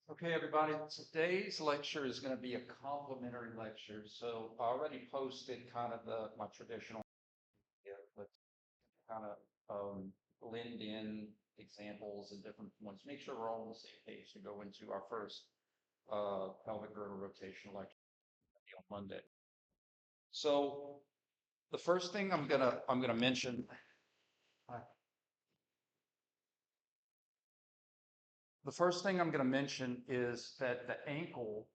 Okay, everybody, today's lecture is going to be a complimentary lecture. So I already posted kind of my traditional, but kind of blend in examples and different points. Make sure we're all on the same page to go into our first pelvic girdle rotation lecture on Monday. So the first thing I'm gonna mention. The first thing I'm going to mention is that the ankle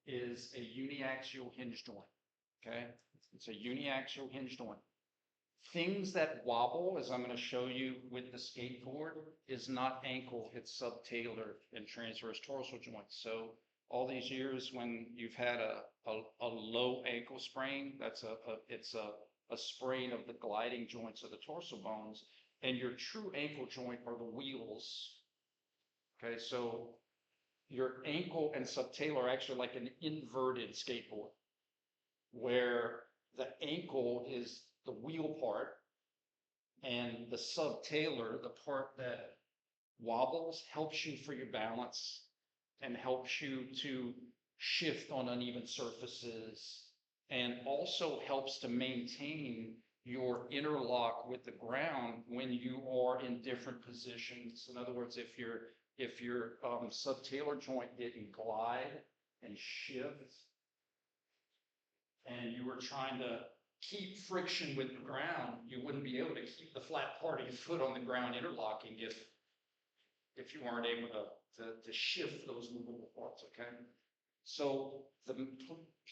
is a uniaxial hinge joint. Okay, it's a uniaxial hinge joint. Things that wobble, as I'm going to show you with the skateboard, is not ankle, it's subtalar and transverse dorsal joints. So all these years when you've had a low ankle sprain, it's a sprain of the gliding joints of the dorsal bones, and your true ankle joint are the wheels. Okay, so your ankle and subtalar are actually like an inverted skateboard, where the ankle is the wheel part and the subtalar, the part that wobbles, helps you for your balance and helps you to shift on uneven surfaces and also helps to maintain your interlock with the ground when you are in different positions. In other words, if your subtalar joint didn't glide and shift and you were trying to keep friction with the ground, you wouldn't be able to keep the flat part of your foot on the ground interlocking if you weren't able to shift those movable parts, okay? So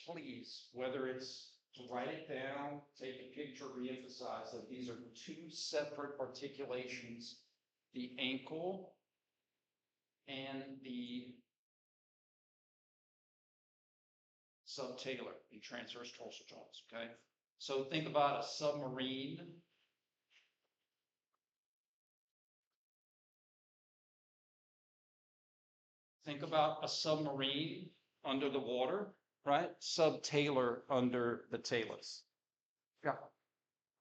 please, whether it's to write it down, take a picture, reemphasize that these are two separate articulations, the ankle and the subtalar and transverse dorsal joints, okay? So think about a submarine. Think about a submarine under the water, right? Subtalar under the talus. Yeah.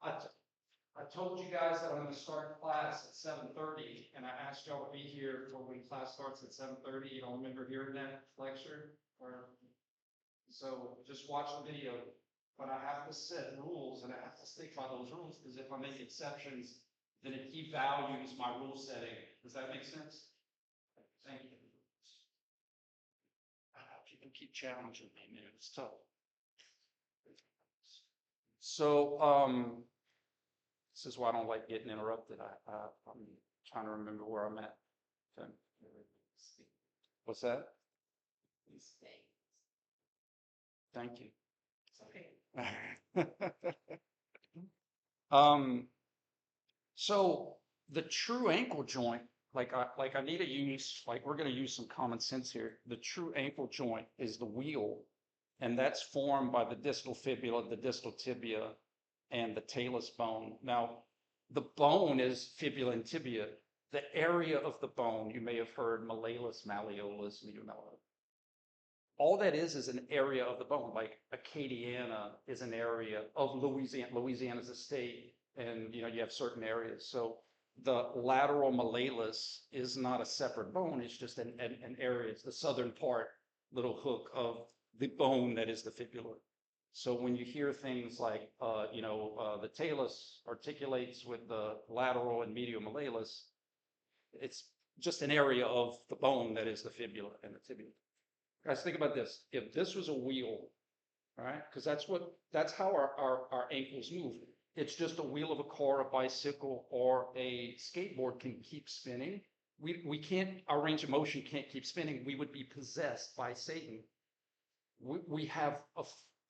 I told you guys that I'm going to start class at 7:30, and I asked y'all to be here for when class starts at 7:30. You don't remember hearing that lecture? So just watch the video. But I have to set rules, and I have to stick by those rules, because if I make exceptions, then it devalues my rule setting. Does that make sense? Thank you. People keep challenging me, man. It's tough. So, this is why I don't like getting interrupted. I'm trying to remember where I'm at. Okay. What's that? Thank you. So the true ankle joint, like I need to use, like we're going to use some common sense here. The true ankle joint is the wheel, and that's formed by the distal fibula, the distal tibia, and the talus bone. Now, the bone is fibula and tibia. The area of the bone, you may have heard malleolus, malleolus, medial malleolus. All that is an area of the bone. Like Acadiana is an area of Louisiana. Louisiana is a state, and you have certain areas. So the lateral malleolus is not a separate bone. It's just an area. It's the southern part, little hook of the bone that is the fibula. So when you hear things like, the talus articulates with the lateral and medial malleolus, it's just an area of the bone that is the fibula and the tibia. Guys, think about this. If this was a wheel, all right, because that's how our ankles move. It's just a wheel of a car, a bicycle, or a skateboard can keep spinning. We can't, our range of motion can't keep spinning. We would be possessed by Satan. We have a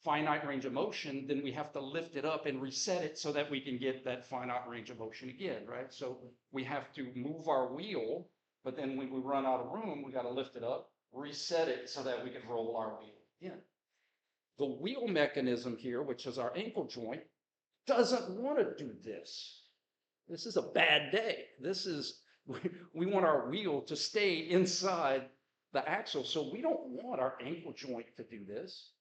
finite range of motion, then we have to lift it up and reset it so that we can get that finite range of motion again, right? So we have to move our wheel, but then when we run out of room, we got to lift it up, reset it so that we can roll our wheel in. The wheel mechanism here, which is our ankle joint, doesn't want to do this. This is a bad day. We want our wheel to stay inside the axle, so we don't want our ankle joint to do this.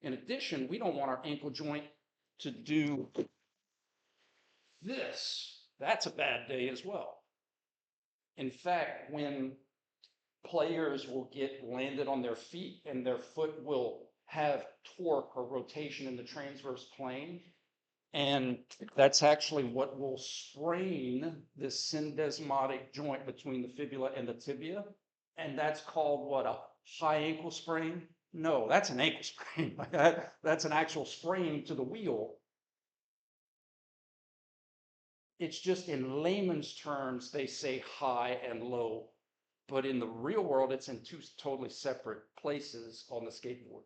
In addition, we don't want our ankle joint to do this. That's a bad day as well. In fact, when players will get landed on their feet and their foot will have torque or rotation in the transverse plane. And that's actually what will sprain this syndesmotic joint between the fibula and the tibia. And that's called what, a high ankle sprain? No, that's an ankle sprain. That's an actual sprain to the wheel. It's just in layman's terms, they say high and low. But in the real world, it's in two totally separate places on the skateboard.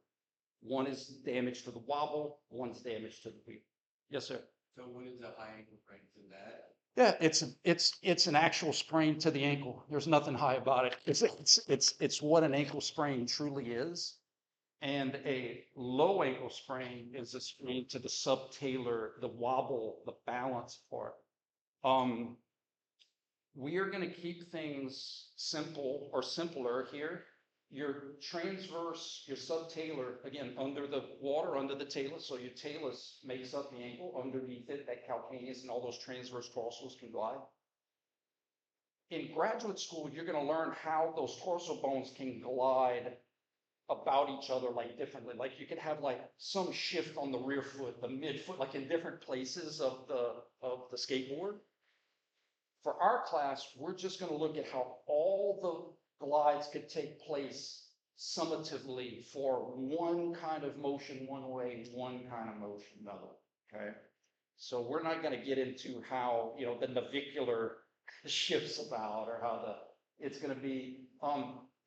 One is damage to the wobble, one's damage to the wheel. Yes, sir. So what is a high ankle sprain? Is that? Yeah, it's an actual sprain to the ankle. There's nothing high about it. It's what an ankle sprain truly is. And a low ankle sprain is a sprain to the subtalar, the wobble, the balance part. We are going to keep things simple or simpler here. Your transverse, your subtalar, again, under the water, under the talus. So your talus makes up the ankle. Underneath it, that calcaneus and all those transverse tarsals can glide. In graduate school, you're going to learn how those tarsal bones can glide about each other like differently. Like you could have like some shift on the rear foot, the midfoot, like in different places of the skateboard. For our class, we're just going to look at how all the glides could take place summatively for one kind of motion one way, one kind of motion another. Okay. So we're not going to get into how, you know, the navicular shifts about or how it's going to be,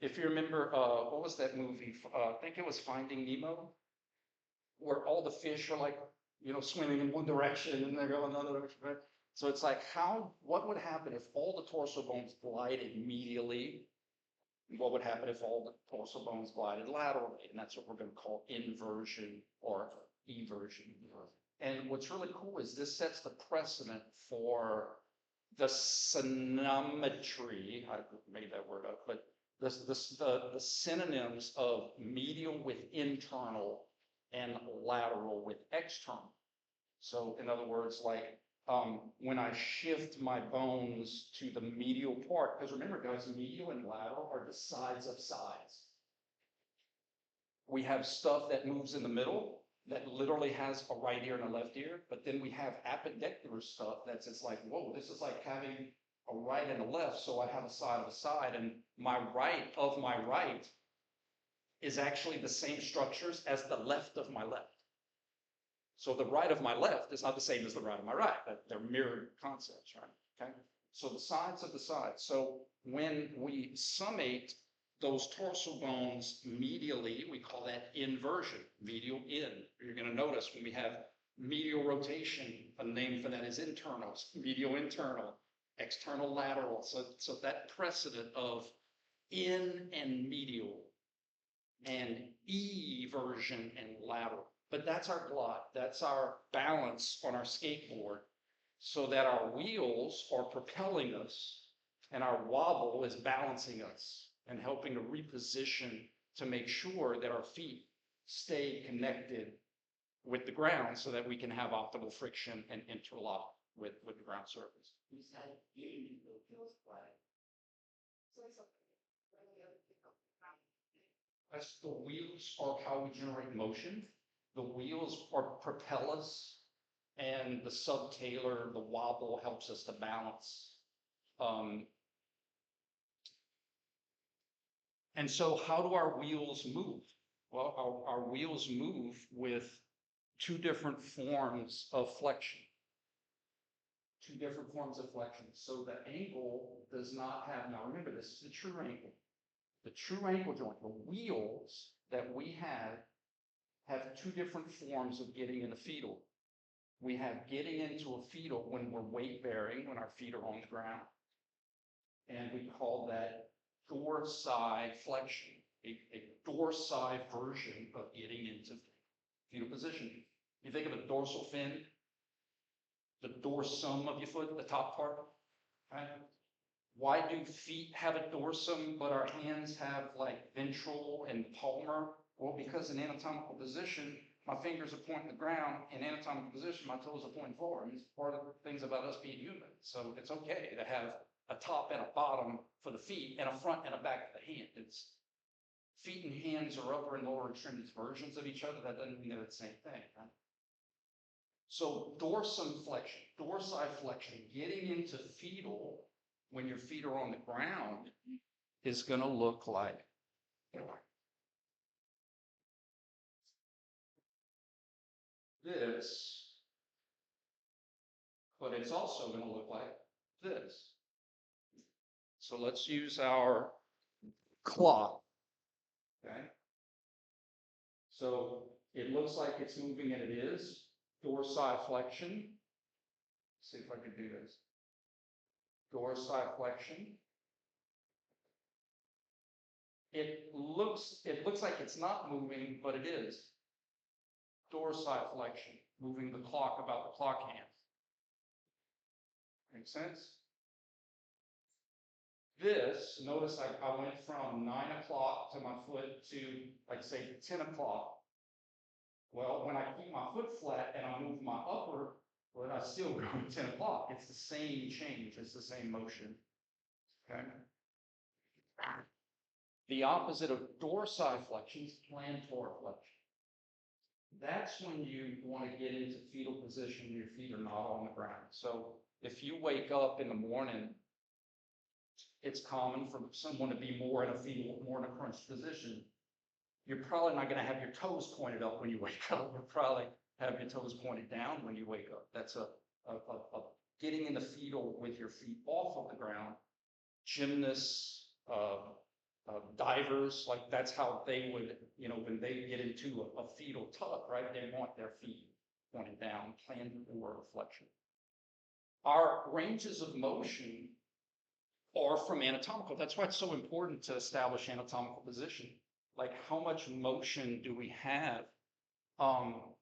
if you remember, what was that movie? I think it was Finding Nemo, where all the fish are like, you know, swimming in one direction and they're going another direction, right? So it's like, what would happen if all the torso bones glided medially? What would happen if all the torso bones glided laterally? And that's what we're going to call inversion or eversion. And what's really cool is this sets the precedent for the synometry. I made that word up, but the synonyms of medial with internal and lateral with external. So in other words, like when I shift my bones to the medial part, because remember guys, medial and lateral are the sides of sides. We have stuff that moves in the middle that literally has a right ear and a left ear, but then we have appendicular stuff that's it's like, whoa, this is like having a right and a left, so I have a side of a side, and my right of my right is actually the same structures as the left of my left. So the right of my left is not the same as the right of my right. They're mirrored concepts, right? Okay. So the sides of the sides. So when we summate those tarsal bones medially, we call that inversion, medial in. You're going to notice when we have medial rotation, a name for that is internal, medial internal, external lateral. So that precedent of in and medial and eversion and lateral. But that's our glide, that's our balance on our skateboard, so that our wheels are propelling us and our wobble is balancing us and helping to reposition to make sure that our feet stay connected with the ground so that we can have optimal friction and interlock with the ground surface. As the wheels are how we generate motion. The wheels are propel us, and the subtalar, the wobble helps us to balance. And so how do our wheels move? Well, our wheels move with two different forms of flexion. Two different forms of flexion. So the ankle does not have, now remember this is the true ankle. The true ankle joint, the wheels that we have two different forms of getting in a fetal. We have getting into a fetal when we're weight bearing, when our feet are on the ground. And we call that dorsiflexion, a dorsi version of getting into fetal position. You think of a dorsal fin, the dorsum of your foot, the top part, right? Why do feet have a dorsum, but our hands have like ventral and palmar? Well, because in anatomical position, my fingers are pointing the ground. In anatomical position, my toes are pointing forward. And it's part of the things about us being human. So it's okay to have a top and a bottom for the feet and a front and a back of the hand. It's feet and hands are upper and lower extremities versions of each other. That doesn't mean they're the same thing, right? So dorsum flexion, dorsiflexion, getting into fetal when your feet are on the ground is going to look like this, but it's also going to look like this. So let's use our clock, okay? So it looks like it's moving, and it is. Dorsiflexion. See if I can do this. Dorsiflexion. It looks like it's not moving, but it is. Dorsiflexion, moving the clock about the clock hand. Make sense? This, notice I went from 9 o'clock to my foot to, like, say, 10 o'clock. Well, when I keep my foot flat and I move my upper, well, I still go to 10 o'clock. It's the same change. It's the same motion. Okay? The opposite of dorsiflexion is plantar flexion. That's when you want to get into fetal position. Your feet are not on the ground. So if you wake up in the morning, it's common for someone to be more in a fetal, more in a crunched position. You're probably not going to have your toes pointed up when you wake up. You'll probably have your toes pointed down when you wake up. That's a getting in the fetal with your feet off of the ground. Gymnasts, divers, like that's how they would, when they get into a fetal tug, right? They want their feet pointed down, plantar flexion. Our ranges of motion are from anatomical. That's why it's so important to establish anatomical position. Like how much motion do we have? Normal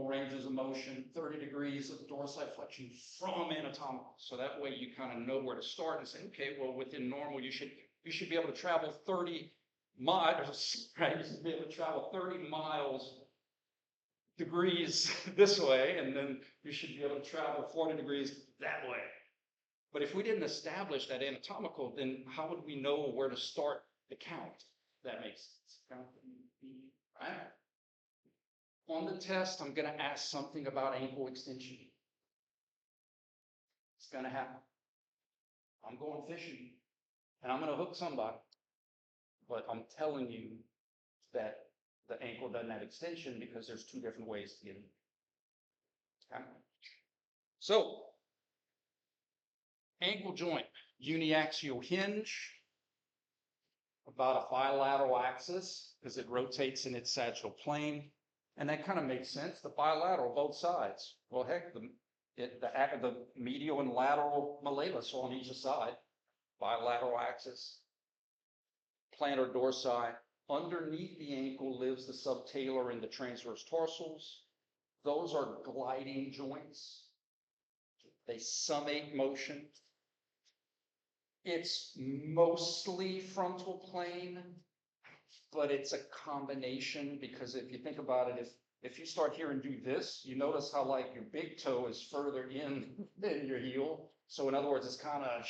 ranges of motion, 30 degrees of dorsiflexion from anatomical. So that way you kind of know where to start and say, okay, well, within normal, you should be able to travel 30 miles, right? You should be able to travel 30 miles degrees this way, and then you should be able to travel 40 degrees that way. But if we didn't establish that anatomical, then how would we know where to start the count? That makes sense. Right? On the test, I'm going to ask something about ankle extension. It's going to happen. I'm going fishing, and I'm going to hook somebody. But I'm telling you that the ankle doesn't have extension because there's two different ways to get it. Okay? So, ankle joint, uniaxial hinge, about a bilateral axis because it rotates in its sagittal plane. And that kind of makes sense. The bilateral, both sides. Well, heck, the medial and lateral malleolus on each side, bilateral axis. Plantar dorsi. Underneath the ankle lives the subtalar and the transverse tarsals. Those are gliding joints. They summate motion. It's mostly frontal plane, but it's a combination because if you think about it, if you start here and do this, you notice how like your big toe is further in than your heel. So in other words, it's kind of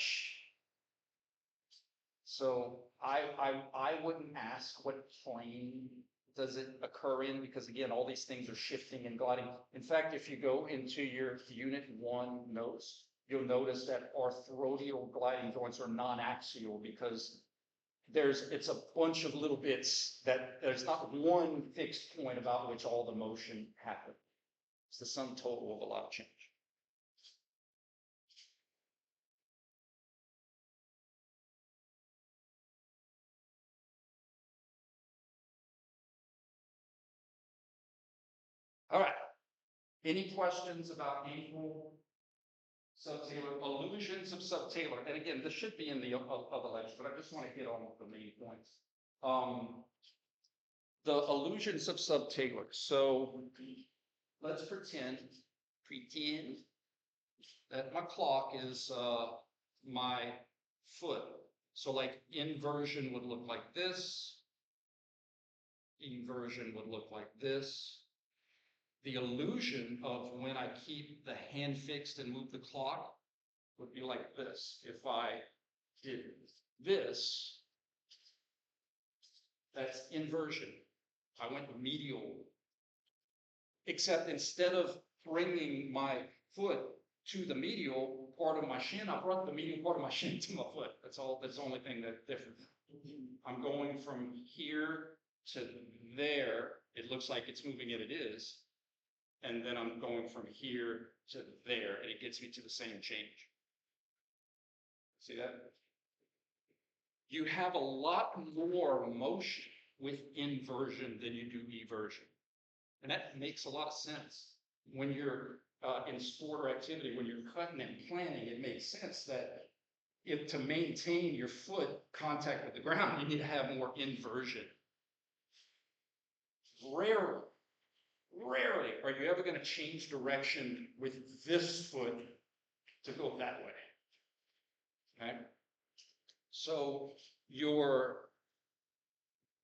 so I wouldn't ask what plane does it occur in because again, all these things are shifting and gliding. In fact, if you go into your Unit 1 notes, you'll notice that arthrodial gliding joints are non-axial because it's a bunch of little bits that there's not one fixed point about which all the motion happens. It's the sum total of a lot of change. All right. Any questions about ankle subtalar, illusions of subtalar? And again, this should be in the other lecture, but I just want to hit on the main points. The illusions of subtalar. So let's pretend that my clock is my foot. So like inversion would look like this. Inversion would look like this. The illusion of when I keep the hand fixed and move the clock would be like this. If I did this, that's inversion. I went medial. Except instead of bringing my foot to the medial part of my shin, I brought the medial part of my shin to my foot. That's all. That's the only thing that's different. I'm going from here to there. It looks like it's moving, and it is. And then I'm going from here to there, and it gets me to the same change. See that? You have a lot more motion with inversion than you do eversion. And that makes a lot of sense. When you're in sport or activity, when you're cutting and planning, it makes sense that if to maintain your foot contact with the ground, you need to have more inversion. Rarely are you ever going to change direction with this foot to go that way. Okay? So your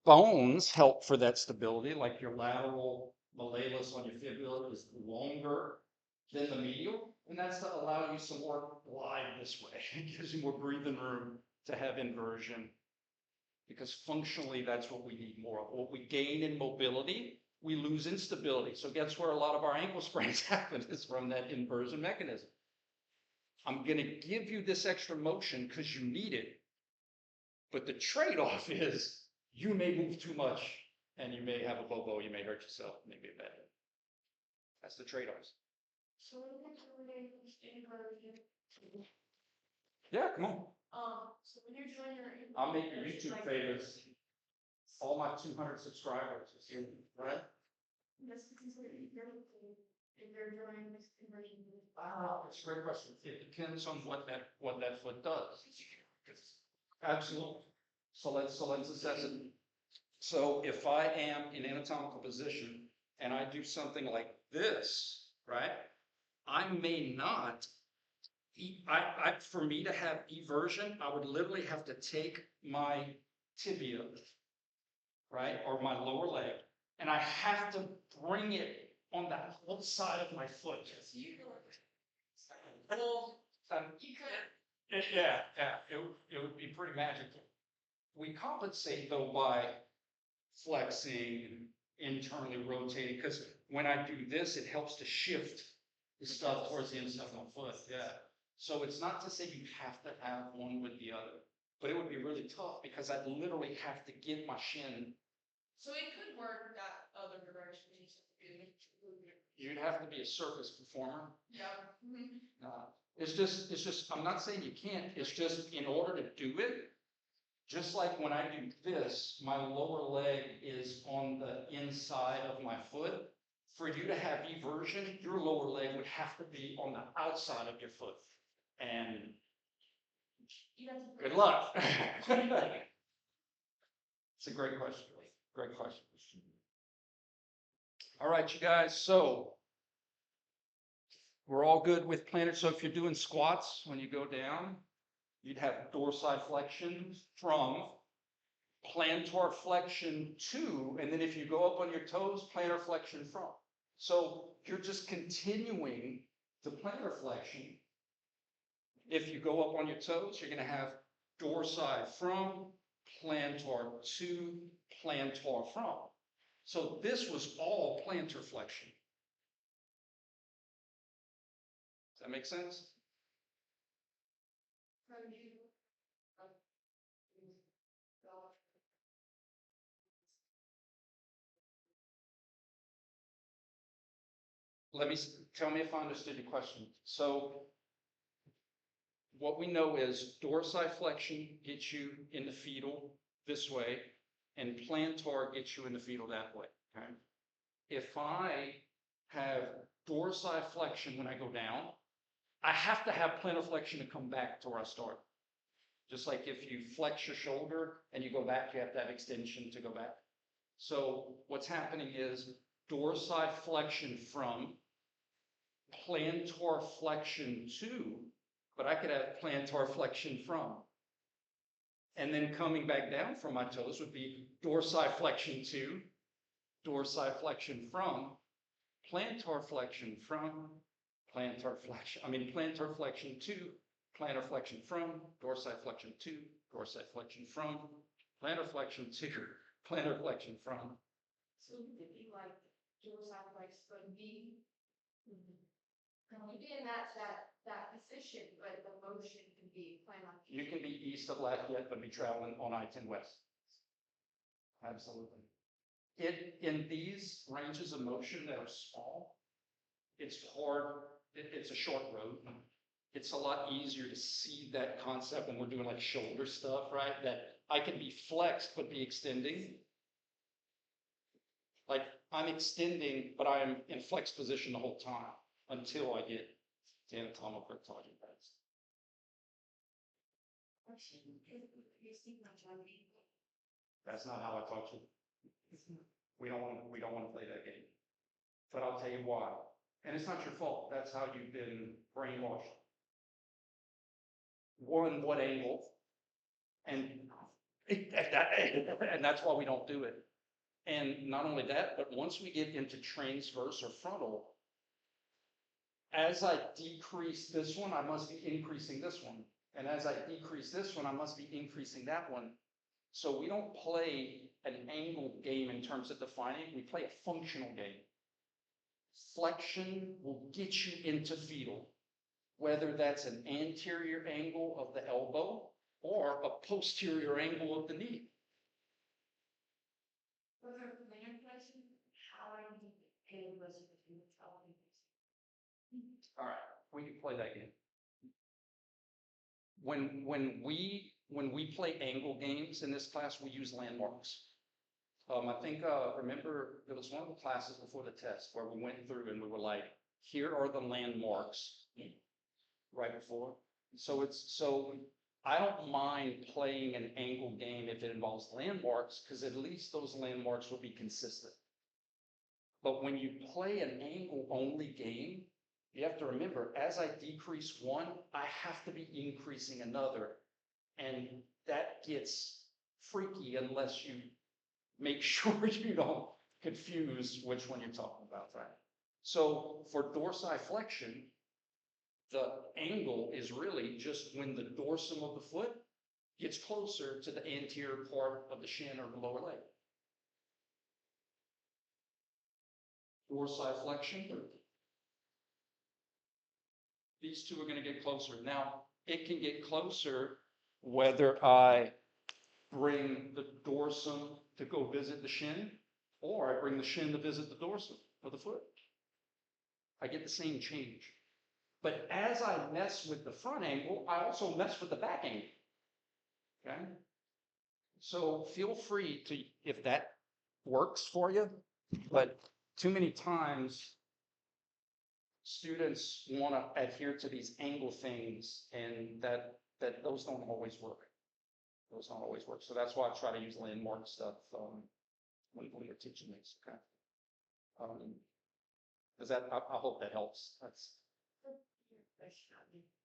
bones help for that stability, like your lateral malleolus on your fibula is longer than the medial, and that's to allow you some more glide this way. It gives you more breathing room to have inversion, because functionally that's what we need more of. What we gain in mobility, we lose in stability. So guess where a lot of our ankle sprains happen is from that inversion mechanism. I'm going to give you this extra motion because you need it, but the trade-off is you may move too much and you may have a bobo, you may hurt yourself, maybe a bad. That's the trade-offs. So when you're doing inversion, Yeah, come on. so when you're doing your I'll make your inversion, YouTube like, favorites. All my 200 subscribers, right? This is what if you're doing this inversion. That's a great question. It depends on what that foot does. Absolutely. So let's assess it. So if I am in anatomical position and I do something like this, right? I may not. For me to have eversion, I would literally have to take my tibia, right, or my lower leg, and I have to bring it on the outside of my foot. Yeah, it would be pretty magical. We compensate though by flexing, internally rotating, because when I do this, it helps to shift the stuff towards the inside of my foot. Yeah. So it's not to say you have to have one with the other, but it would be really tough because I'd literally have to get my shin. So it could work that other direction. You'd have to be a circus performer. Yeah. It's just, I'm not saying you can't, it's just in order to do it, just like when I do this, my lower leg is on the inside of my foot. For you to have eversion, your lower leg would have to be on the outside of your foot. And good luck. It's a great question. Great question. All right, you guys, so we're all good with plantar. So if you're doing squats, when you go down, you'd have dorsiflexion from, plantar flexion to, and then if you go up on your toes, plantar flexion from. So you're just continuing the plantar flexion. If you go up on your toes, you're going to have dorsi from, plantar to, plantar from. So this was all plantar flexion. Does that make sense? Tell me if I understood your question. So what we know is dorsiflexion gets you in the fetal this way, and plantar gets you in the fetal that way. Okay. If I have dorsiflexion when I go down, I have to have plantar flexion to come back to where I started. Just like if you flex your shoulder and you go back, you have to have extension to go back. So what's happening is dorsiflexion from, plantar flexion to, but I could have plantar flexion from. And then coming back down from my toes would be dorsiflexion to, dorsiflexion from, plantar flexion from, plantar flexion to, plantar flexion from, dorsiflexion to, dorsiflexion from, plantar flexion to, plantar flexion from. So it could be like, suicide like, but be. Be in that position, but the motion can be plan on. You can be east of Lafayette, but be traveling on I-10 West. Absolutely. In these ranges of motion that are small, it's hard, it's a short road. It's a lot easier to see that concept when we're doing like shoulder stuff, right? That I can be flexed, but be extending. Like I'm extending, but I am in flex position the whole time until I get to anatomical rectology pads. That's not how I taught you. We don't want to play that game. But I'll tell you why. And it's not your fault. That's how you've been brainwashed. One, what angle? And that's why we don't do it. And not only that, but once we get into transverse or frontal, as I decrease this one, I must be increasing this one. And as I decrease this one, I must be increasing that one. So we don't play an angle game in terms of defining, we play a functional game. Flexion will get you into fetal, whether that's an anterior angle of the elbow or a posterior angle of the knee. All right, we can play that game. When we play angle games in this class, we use landmarks. I think, remember, there was one of the classes before the test where we went through and we were like, here are the landmarks right before. So I don't mind playing an angle game if it involves landmarks, because at least those landmarks will be consistent. But when you play an angle only game, you have to remember, as I decrease one, I have to be increasing another. And that gets freaky unless you make sure you don't confuse which one you're talking about, right? So for dorsiflexion, the angle is really just when the dorsum of the foot gets closer to the anterior part of the shin or the lower leg. Dorsiflexion. These two are going to get closer. Now, it can get closer whether I bring the dorsum to go visit the shin, or I bring the shin to visit the dorsum of the foot. I get the same change. But as I mess with the front angle, I also mess with the back angle. Okay? So feel free to, if that works for you, but too many times students want to adhere to these angle things, and that those don't always work. Those don't always work. So that's why I try to use landmark stuff when you're teaching these. Okay. Does that? I hope that helps. That's.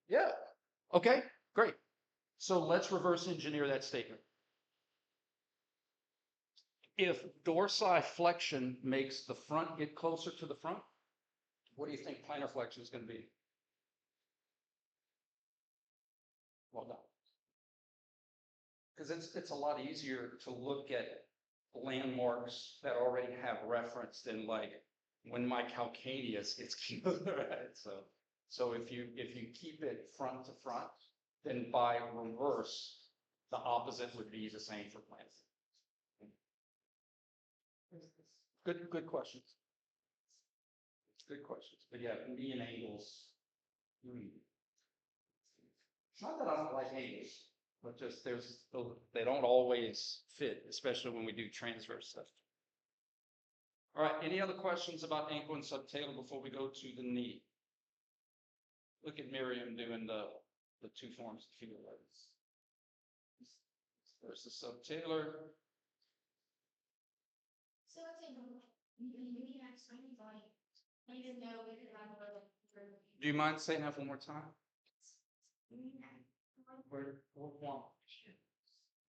Yeah. Okay. Great. So let's reverse engineer that statement. If dorsiflexion makes the front get closer to the front, what do you think plantar flexion is going to be? Well done. Because it's a lot easier to look at landmarks that already have reference than like when my calcaneus gets killed, right? So if you keep it front to front, then by reverse, the opposite would be the same for plants. Good questions. Good questions. But yeah, knee and angles. It's not that I don't like angles, but just they don't always fit, especially when we do transverse stuff. All right, any other questions about ankle and subtalar before we go to the knee? Look at Miriam doing the two forms of fetal legs. There's the subtalar. So it's maybe next time I didn't know we could have a. Do you mind saying that one more time? Where one?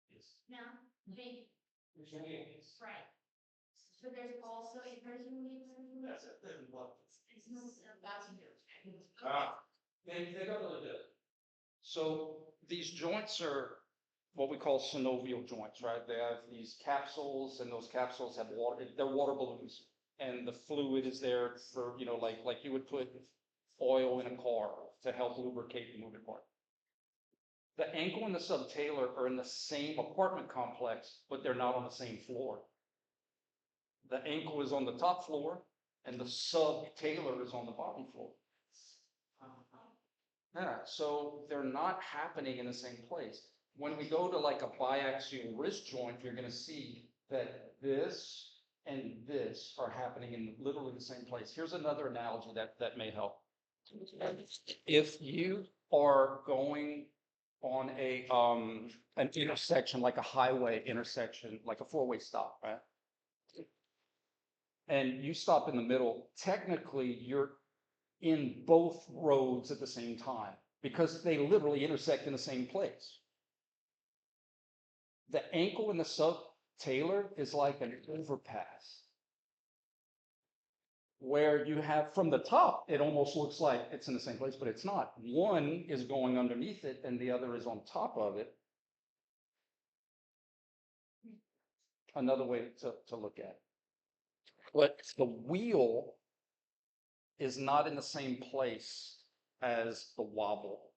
Yes. No, maybe, Which one is? right. So there's also a version of the. That's it. Then what? It's not about to do. They don't really do it. So these joints are what we call synovial joints, right? They have these capsules, and those capsules have water, they're water balloons. And the fluid is there for, like you would put oil in a car to help lubricate the moving part. The ankle and the subtalar are in the same apartment complex, but they're not on the same floor. The ankle is on the top floor, and the subtalar is on the bottom floor. Yeah, so they're not happening in the same place. When we go to like a biaxial wrist joint, you're going to see that this and this are happening in literally the same place. Here's another analogy that may help. If you are going on an intersection, like a highway intersection, like a four-way stop, right? And you stop in the middle, technically you're in both roads at the same time because they literally intersect in the same place. The ankle and the subtalar is like an overpass where you have from the top, it almost looks like it's in the same place, but it's not. One is going underneath it and the other is on top of it. Another way to look at it. But the wheel is not in the same place as the wobble.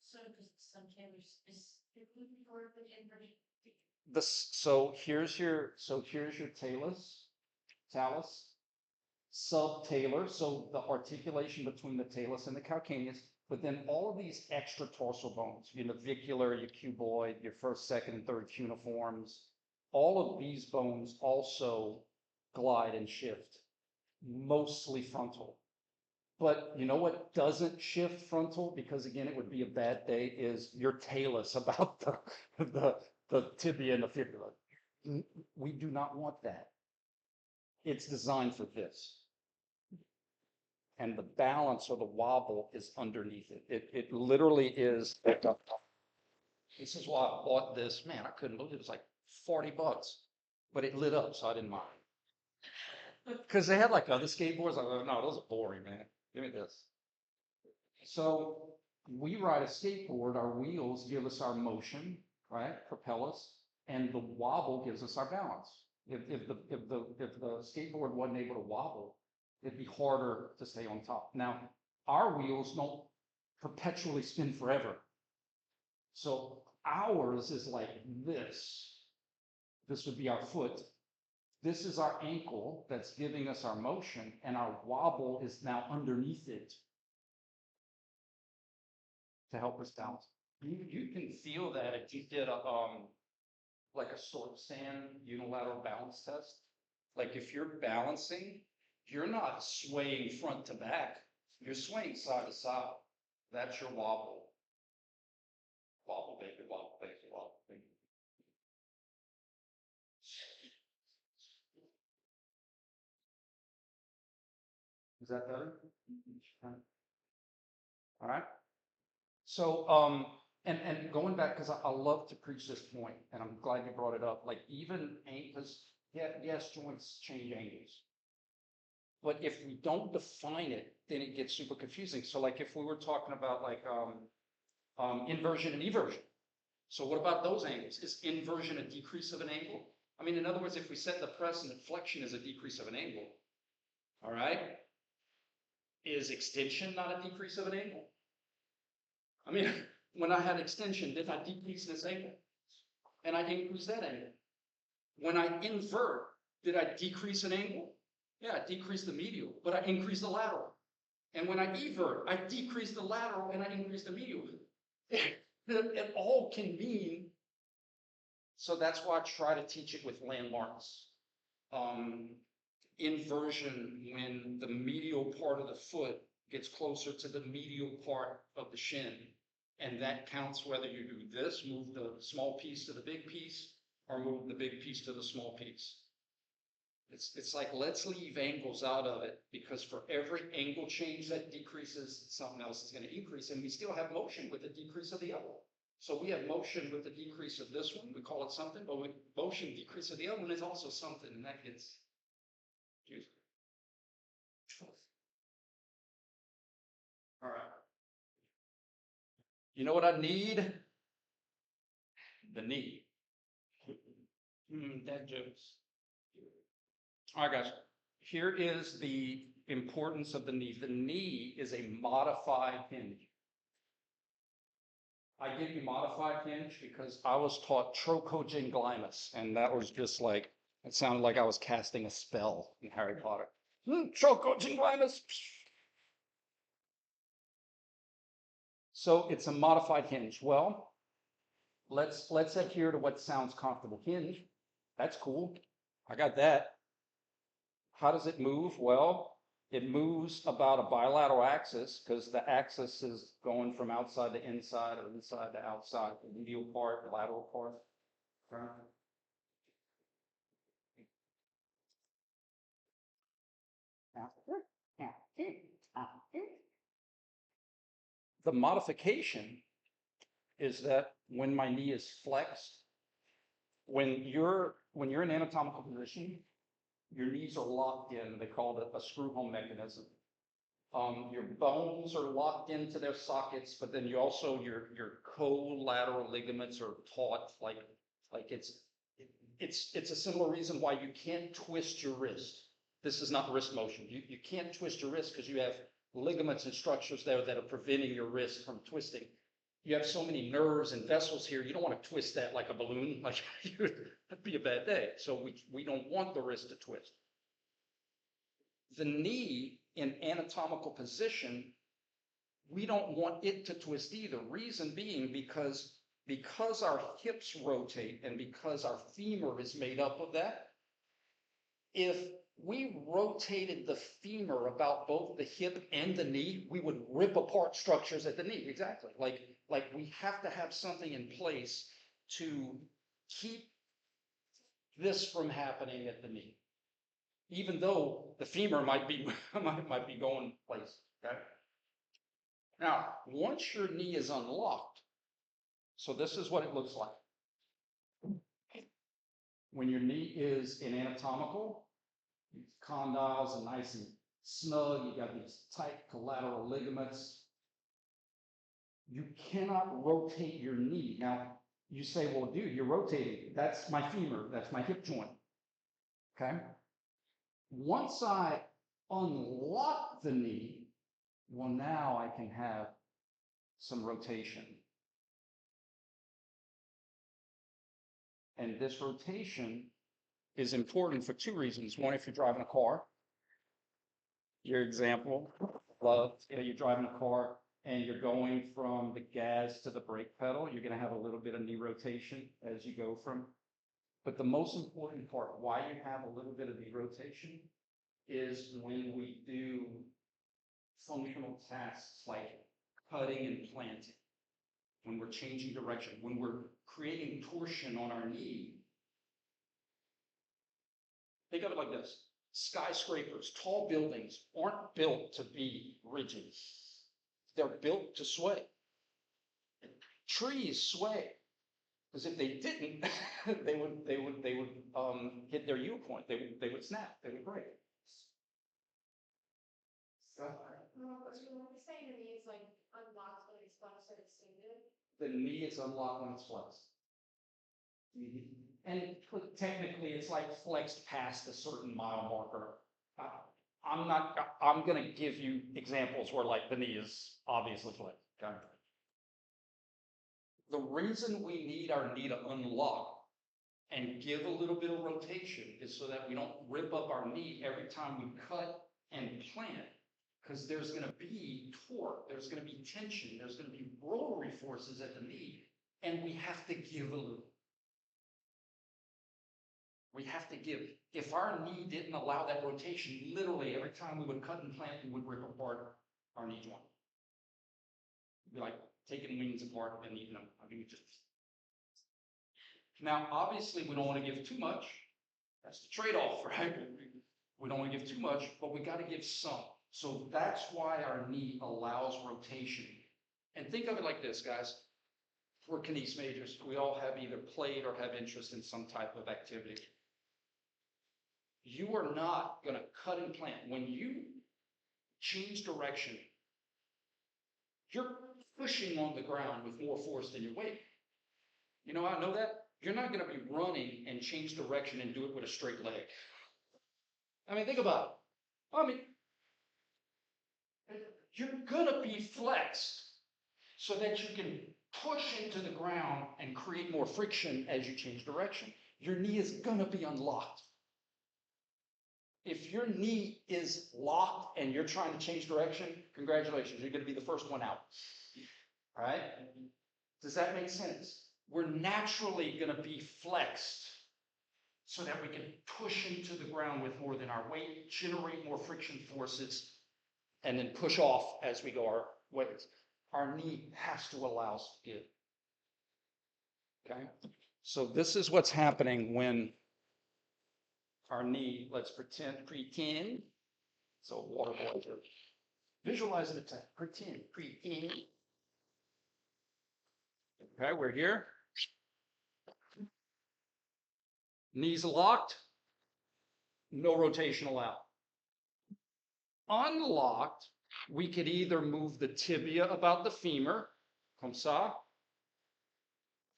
So does some tailors is it moving forward with inversion? So here's your talus, subtalar, so the articulation between the talus and the calcaneus, but then all of these extra tarsal bones, your navicular, your cuboid, your first, second, and third cuneiforms, all of these bones also glide and shift, mostly frontal. But you know what doesn't shift frontal? Because again, it would be a bad day, is your talus about the tibia and the fibula. We do not want that. It's designed for this. And the balance or the wobble is underneath it. It literally is. This is why I bought this. Man, I couldn't believe it. It was like $40, but it lit up, so I didn't mind. Because they had like other skateboards. I go, no, those are boring, man. Give me this. So we ride a skateboard, our wheels give us our motion, right? Propel us, and the wobble gives us our balance. If the skateboard wasn't able to wobble, it'd be harder to stay on top. Now, our wheels don't perpetually spin forever. So ours is like this. This would be our foot. This is our ankle that's giving us our motion, and our wobble is now underneath it to help us balance. You can feel that if you did like a sword stand unilateral balance test. Like if you're balancing, you're not swaying front to back. You're swaying side to side. That's your wobble. Wobble, baby, wobble, baby, wobble, baby. Is that better? All right. So, and going back, because I love to preach this point, and I'm glad you brought it up. Like even ankles, yeah, yes, joints change angles. But if we don't define it, then it gets super confusing. So like if we were talking about like inversion and eversion. So what about those angles? Is inversion a decrease of an angle? I mean, in other words, if we set the precedent, flexion is a decrease of an angle. All right. Is extension not a decrease of an angle? I mean, when I had extension, did I decrease this angle? And I increase that angle. When I invert, did I decrease an angle? Yeah, I decreased the medial, but I increased the lateral. And when I evert, I decrease the lateral and I increase the medial. It all can mean. So that's why I try to teach it with landmarks. Inversion, when the medial part of the foot gets closer to the medial part of the shin. And that counts whether you do this, move the small piece to the big piece, or move the big piece to the small piece. It's like, let's leave angles out of it, because for every angle change that decreases, something else is going to increase, and we still have motion with the decrease of the other. So we have motion with the decrease of this one, we call it something, but with motion decrease of the other one is also something, and that gets confusing. All right. You know what I need? The knee. That jokes. All right, guys. Here is the importance of the knee. The knee is a modified hinge. I give you modified hinge because I was taught trocogynglimus, and that was just like, it sounded like I was casting a spell in Harry Potter. Trocogynglimus. So it's a modified hinge. Well, let's adhere to what sounds comfortable. Hinge, that's cool. I got that. How does it move? Well, it moves about a bilateral axis because the axis is going from outside to inside or inside to outside, the medial part, the lateral part. The modification is that when my knee is flexed, when you're in anatomical position, your knees are locked in. They call it a screw home mechanism. Your bones are locked into their sockets, but then you also your collateral ligaments are taut, like it's a similar reason why you can't twist your wrist. This is not wrist motion. You can't twist your wrist because you have ligaments and structures there that are preventing your wrist from twisting. You have so many nerves and vessels here, you don't want to twist that like a balloon, like that'd be a bad day. So we don't want the wrist to twist. The knee in anatomical position, we don't want it to twist either. Reason being because our hips rotate and because our femur is made up of that, if we rotated the femur about both the hip and the knee, we would rip apart structures at the knee. Exactly. Like we have to have something in place to keep this from happening at the knee, even though the femur might be might be going places. Okay. Now, once your knee is unlocked, so this is what it looks like. When your knee is in anatomical, condyles are nice and snug. You got these tight collateral ligaments. You cannot rotate your knee. Now, you say, well, dude, you're rotating. That's my femur. That's my hip joint. Okay? Once I unlock the knee, well, now I can have some rotation. And this rotation is important for two reasons. One, if you're driving a car, your example, you're driving a car and you're going from the gas to the brake pedal, you're going to have a little bit of knee rotation as you go from. But the most important part, why you have a little bit of knee rotation, is when we do functional tasks like cutting and planting, when we're changing direction, when we're creating torsion on our knee. Think of it like this. Skyscrapers, tall buildings aren't built to be rigid. They're built to sway. Trees sway. Because if they didn't, they would hit their yield point. They would snap. They would break. What you're saying to me is like unlocked when it's flexed or extended. The knee is unlocked when it's flexed. And technically, it's like flexed past a certain mile marker. I'm going to give you examples where like the knee is obviously flexed. Okay? The reason we need our knee to unlock and give a little bit of rotation is so that we don't rip up our knee every time we cut and plant, because there's going to be torque, there's going to be tension, there's going to be rotary forces at the knee, and we have to give a little. We have to give. If our knee didn't allow that rotation, literally every time we would cut and plant, we would rip apart our knee joint. It'd be like taking wings apart and eating them. I mean, just. Now, obviously, we don't want to give too much. That's the trade-off, right? We don't want to give too much, but we got to give some. So that's why our knee allows rotation. And think of it like this, guys. We're KNES majors. We all have either played or have interest in some type of activity. You are not going to cut and plant. When you change direction, you're pushing on the ground with more force than your weight. You know how I know that? You're not going to be running and change direction and do it with a straight leg. I mean, think about it. I mean, you're going to be flexed so that you can push into the ground and create more friction as you change direction. Your knee is going to be unlocked. If your knee is locked and you're trying to change direction, congratulations, you're going to be the first one out. All right? Does that make sense? We're naturally going to be flexed so that we can push into the ground with more than our weight, generate more friction forces, and then push off as we go our ways. Our knee has to allow us to give. Okay? So this is what's happening when our knee, let's pretend, so water boy here. Visualize it, pretend. Okay, we're here. Knees locked, no rotation allowed. Unlocked, we could either move the tibia about the femur, comme ça,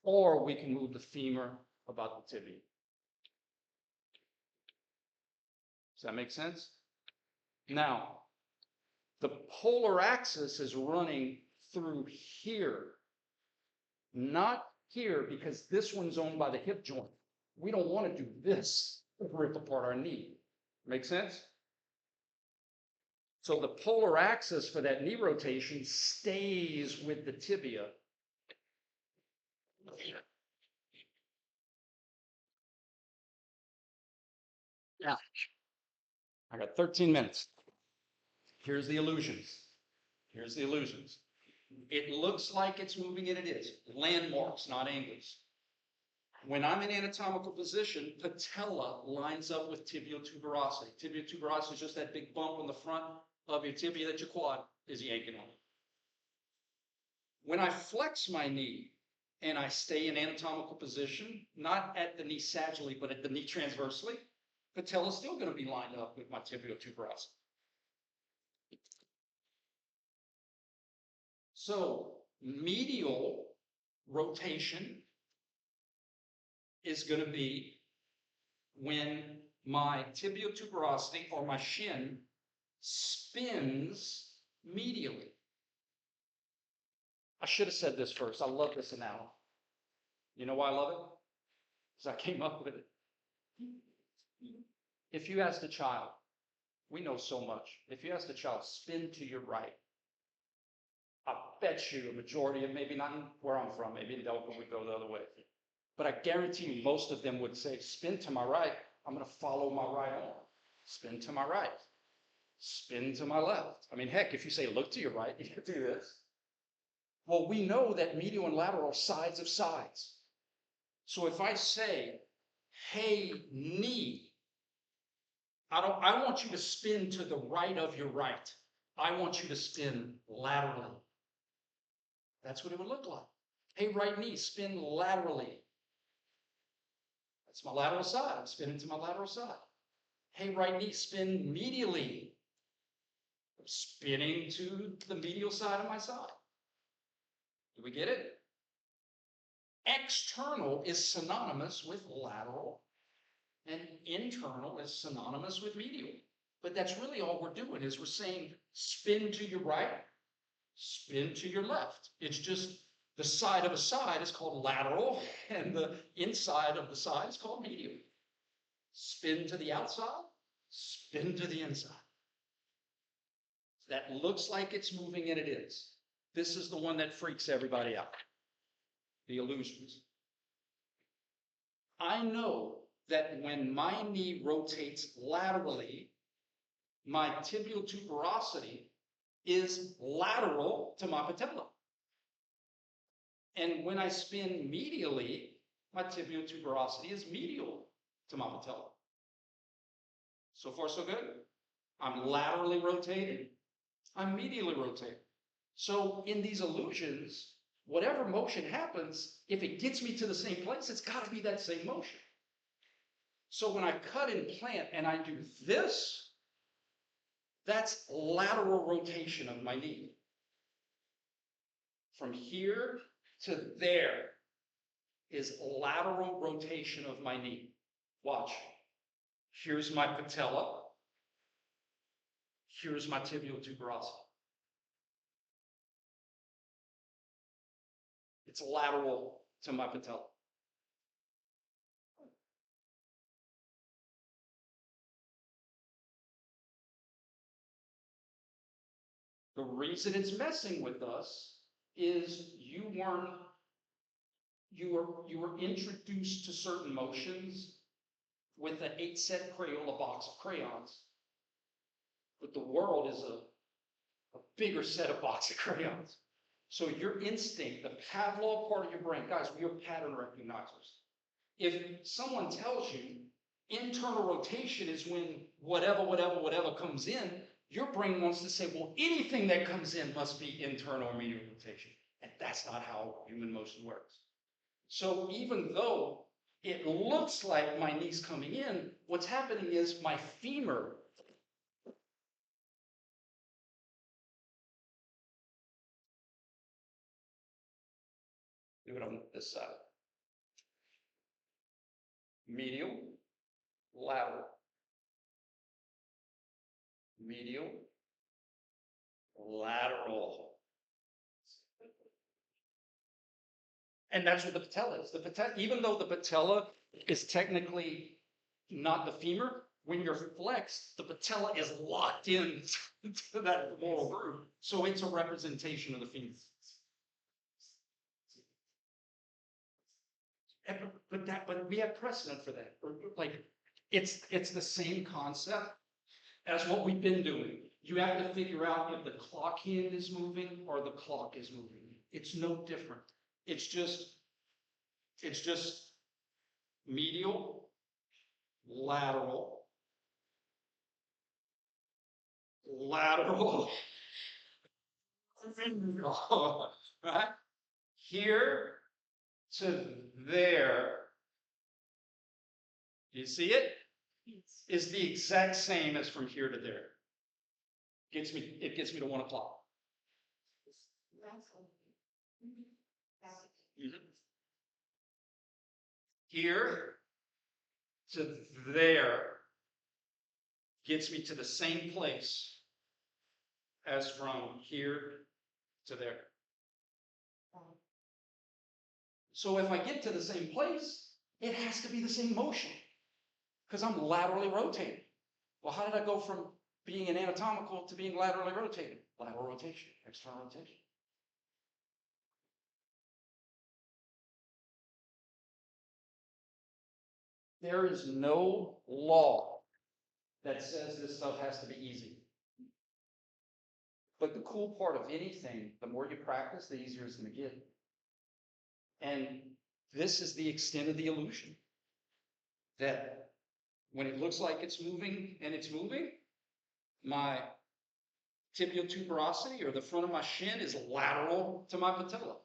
or we can move the femur about the tibia. Does that make sense? Now, the polar axis is running through here, not here, because this one's owned by the hip joint. We don't want to do this, rip apart our knee. Make sense? So the polar axis for that knee rotation stays with the tibia. Now, I got 13 minutes. Here's the illusions. Here's the illusions. It looks like it's moving, and it is. Landmarks, not angles. When I'm in anatomical position, patella lines up with tibial tuberosity. Tibial tuberosity is just that big bump on the front of your tibia that your quad is yanking on. When I flex my knee and I stay in anatomical position, not at the knee sagittally, but at the knee transversely, patella is still going to be lined up with my tibial tuberosity. So medial rotation is going to be when my tibial tuberosity or my shin spins medially. I should have said this first. I love this analogy. You know why I love it? Because I came up with it. If you asked a child, we know so much. If you asked a child, spin to your right, I bet you a majority of, maybe not where I'm from, maybe in Delaware would go the other way. But I guarantee you most of them would say, spin to my right, I'm going to follow my right arm. Spin to my right. Spin to my left. I mean, heck, if you say look to your right, you can do this. Well, we know that medial and lateral are sides of sides. So if I say, hey, knee, I want you to spin to the right of your right. I want you to spin laterally. That's what it would look like. Hey, right knee, spin laterally. That's my lateral side. I'm spinning to my lateral side. Hey, right knee, spin medially. I'm spinning to the medial side of my side. Do we get it? External is synonymous with lateral, and internal is synonymous with medial. But that's really all we're doing is we're saying spin to your right, spin to your left. It's just the side of a side is called lateral, and the inside of the side is called medial. Spin to the outside, spin to the inside. That looks like it's moving, and it is. This is the one that freaks everybody out. The illusions. I know that when my knee rotates laterally, my tibial tuberosity is lateral to my patella. And when I spin medially, my tibial tuberosity is medial to my patella. So far, so good. I'm laterally rotated. I'm medially rotated. So in these illusions, whatever motion happens, if it gets me to the same place, it's got to be that same motion. So when I cut and plant and I do this, that's lateral rotation of my knee. From here to there is lateral rotation of my knee. Watch. Here's my patella. Here's my tibial tuberosity. It's lateral to my patella. The reason it's messing with us is you were introduced to certain motions with an 8-set Crayola box of crayons. But the world is a bigger set of box of crayons. So your instinct, the Pavlov part of your brain, guys, we are pattern recognizers. If someone tells you internal rotation is when whatever comes in, your brain wants to say, well, anything that comes in must be internal or medial rotation. And that's not how human motion works. So even though it looks like my knee's coming in, what's happening is my femur do it on this side. Medial, lateral. Medial, lateral. And that's what the patella is. The patella, even though the patella is technically not the femur, when you're flexed, the patella is locked in to that femoral groove. So it's a representation of the femur. But we have precedent for that. Like it's the same concept as what we've been doing. You have to figure out if the clock hand is moving or the clock is moving. It's no different. It's just medial, lateral, lateral, right? Here to there. You see it? Yes. Is the exact same as from here to there. It gets me to 1 o'clock. That's all. That's Here to there gets me to the same place as from here to there. So if I get to the same place, it has to be the same motion because I'm laterally rotating. Well, how did I go from being an anatomical to being laterally rotated? Lateral rotation, external rotation. There is no law that says this stuff has to be easy. But the cool part of anything, the more you practice, the easier it's going to get. And this is the extent of the illusion. That when it looks like it's moving and it's moving, my tibial tuberosity or the front of my shin is lateral to my patella.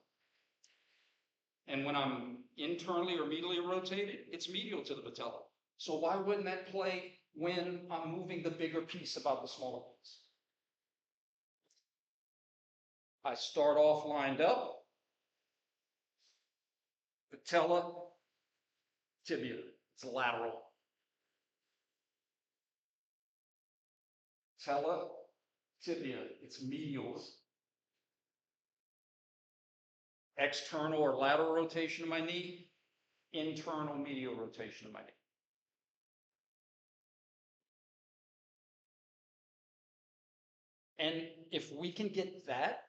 And when I'm internally or medially rotated, it's medial to the patella. So why wouldn't that play when I'm moving the bigger piece about the smaller piece? I start off lined up, patella, tibia, it's lateral. Patella, tibia, it's medial. External or lateral rotation of my knee, internal medial rotation of my knee. And if we can get that,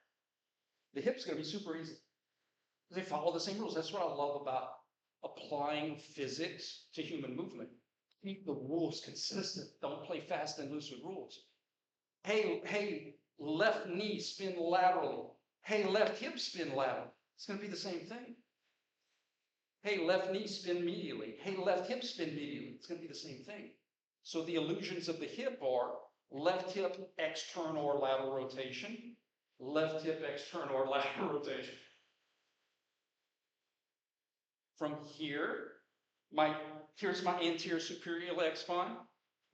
the hip's going to be super easy. They follow the same rules. That's what I love about applying physics to human movement. Keep the rules consistent. Don't play fast and loose with rules. Hey, left knee spin laterally. Hey, left hip spin laterally. It's going to be the same thing. Hey, left knee spin medially. Hey, left hip spin medially. It's going to be the same thing. So the illusions of the hip are left hip external or lateral rotation, left hip external or lateral rotation. From here, here's my anterior superior leg spine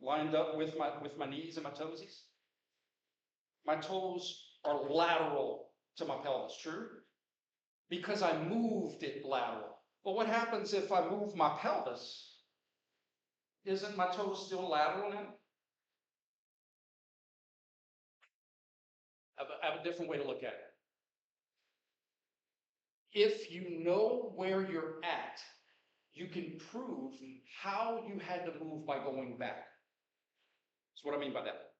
lined up with my knees and my toesies. My toes are lateral to my pelvis, true? because I moved it lateral. But what happens if I move my pelvis? Isn't my toe still lateral now? I have a different way to look at it. If you know where you're at, you can prove how you had to move by going back. That's what I mean by that.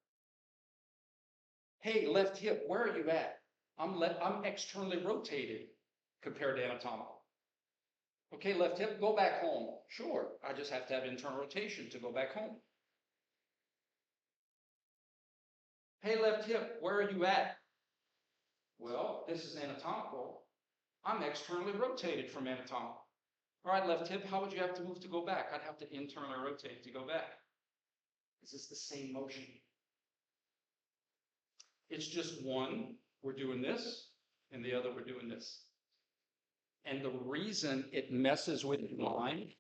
Hey, left hip, where are you at? I'm externally rotated compared to anatomical. Okay, left hip, go back home. Sure, I just have to have internal rotation to go back home. Hey, left hip, where are you at? Well, this is anatomical. I'm externally rotated from anatomical. All right, left hip, how would you have to move to go back? I'd have to internally rotate to go back. Is this the same motion? It's just one, we're doing this, and the other, we're doing this. And the reason it messes with your mind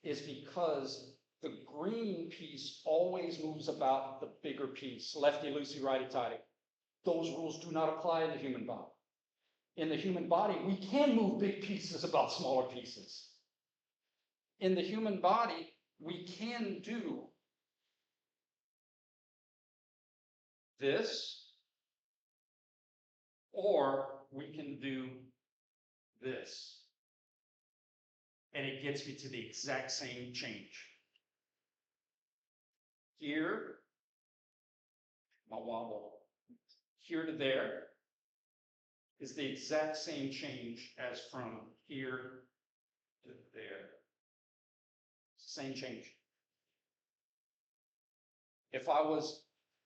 is because the green piece always moves about the bigger piece, lefty loosey, righty tighty. Those rules do not apply in the human body. In the human body, we can move big pieces about smaller pieces. In the human body, we can do this, or we can do this. And it gets me to the exact same change. Here, my wobble, here to there is the exact same change as from here to there. Same change. If I was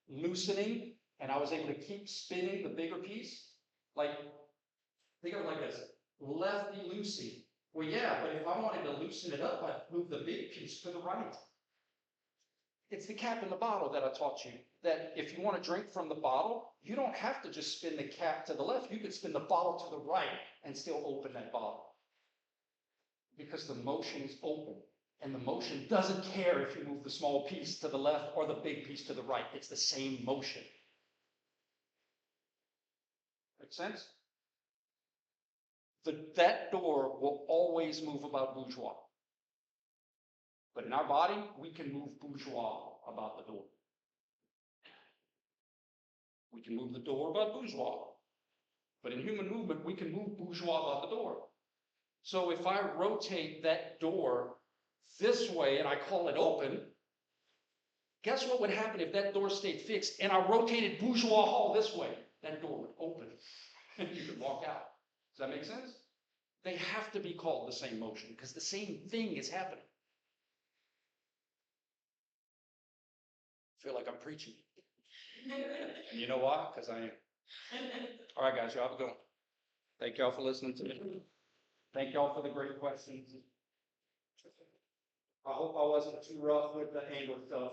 loosening and I was able to keep spinning the bigger piece, like, think of it like this, lefty loosey. Well, yeah, but if I wanted to loosen it up, I'd move the big piece to the right. It's the cap in the bottle that I taught you, that if you want to drink from the bottle, you don't have to just spin the cap to the left. You could spin the bottle to the right and still open that bottle. Because the motion is open. And the motion doesn't care if you move the small piece to the left or the big piece to the right. It's the same motion. Make sense? That door will always move about bourgeois. But in our body, we can move bourgeois about the door. We can move the door about bourgeois. But in human movement, we can move bourgeois about the door. So if I rotate that door this way and I call it open, guess what would happen if that door stayed fixed and I rotated bourgeois hall this way? That door would open and you could walk out. Does that make sense? They have to be called the same motion because the same thing is happening. I feel like I'm preaching. And you know why? Because I am. All right, guys, y'all have a good one. Thank y'all for listening to me. Thank y'all for the great questions. I hope I wasn't too rough with the angle stuff.